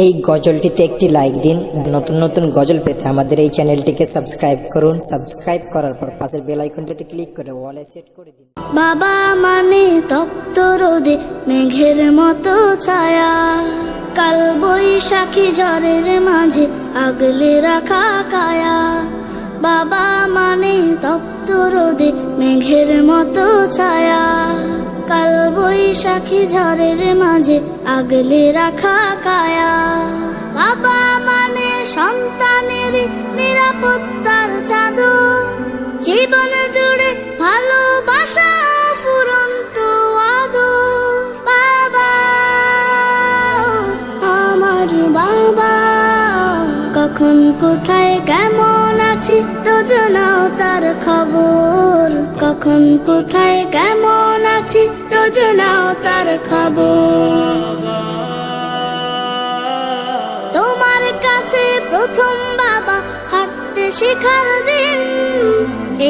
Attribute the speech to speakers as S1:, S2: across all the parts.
S1: এই গজলটিতে একটি লাইক দিন। নতুন নতুন গজল পেতে আমাদের এই চ্যানেলটিকে সাবস্ক্রাইব করুন। সাবস্ক্রাইব করার পর পাশের বেল আইকনটিতে ক্লিক করে ওয়ালে সেট করে দিন।
S2: বাবা মানে তপ্ত রোদে মেঘের মতো ছায়া, কাল বৈশাখী ঝড়ের মাঝে আগলে রাখা কায়া। বাবা মানে তপ্ত রোদে মেঘের মতো ছায়া, কাল বৈশাখী ঝড়ের মাঝে আগলে রাখা কায়া। বাবা মানে সন্তানের নিরাপত্তার চাদর, জীবন জুড়ে ভালোবাসা ফুরন্ত আদর। বাবা আমার বাবা, কখন কোথায় কেমন আছি রোজ নাও তার খবর। কখন কোথায় কেমন আছি রোজ নাও তার খবর। তোমার কাছে প্রথম বাবা হাঁটতে শেখার দিন,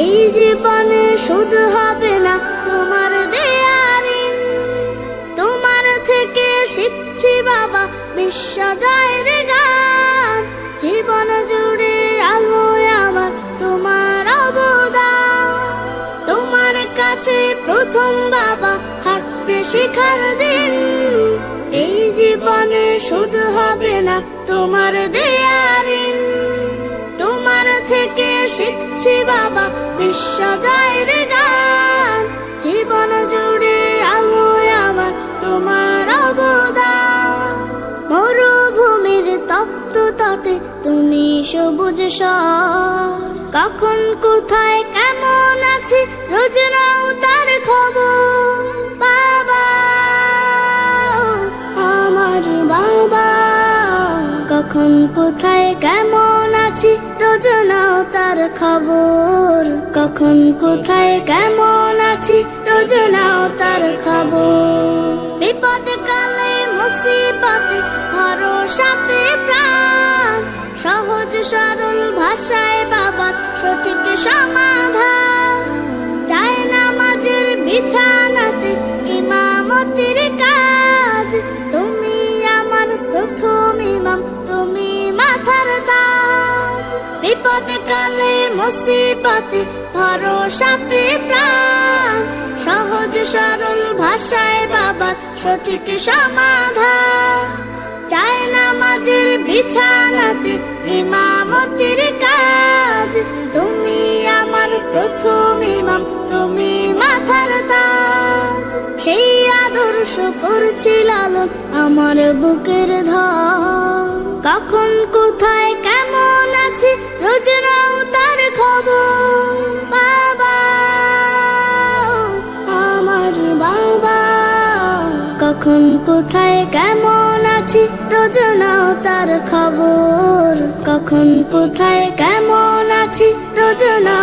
S2: এই জীবনে শুধু হবে না তোমার দেয়া ঋণ। তোমার থেকে শিখছি বাবা বিশ্ব জয়ের গান, জীবন জুড়ে আলোয় আমার তোমার অবদান। তোমার কাছে প্রথম বাবা হাঁটতে শেখার দিন, এই জীবনে শুধু হবে না তোমার দেয়া ঋণ। তোমার থেকে শিখছি বাবা বিশ্ব জয়ের গান, জীবন জুড়ে আলোয় আমার তোমার অবদান। মরুভূমির তপ্ত তটে তুমি সবুজ শহর, কখন কোথায় কেমন আছি রোজ নাও তার খবর। বাবা আমার বাবা, কখন কোথায় কেমন আছি রোজ নাও তার খবর। কখন কোথায় কেমন আছি রোজ নাও তার খবর। বিপদে কালে মুসিবতে ভরসাতে প্রাণ, সহজ সরল ভাষায় বাবা সঠিক সমাধান। যায় নামাজের বিছানাতে ইমামতির কাজ, তুমি আমার প্রথম ইমাম, তুমি মাথার তাজ। বিপদে কালে মুসিবতে ভরসাতে প্রাণ, সহজ সরল ভাষায় বাবা সঠিক সমাধান। যায় নামাজের বিছানাতে ইমামতির কাজ, তুমি আমার প্রথম ইমাম, তুমি মাথার তাজ। সেই আদর্শ করছি লালন আমার বুকের ধন, কখন কোথায় কেমন আছি রোজ নাও তার খবর। বাবা আমার বাবা, কখন কোথায় কেমন আছি রোজ নাও তার খবর। কখন কোথায় কেমন আছি রোজ নাও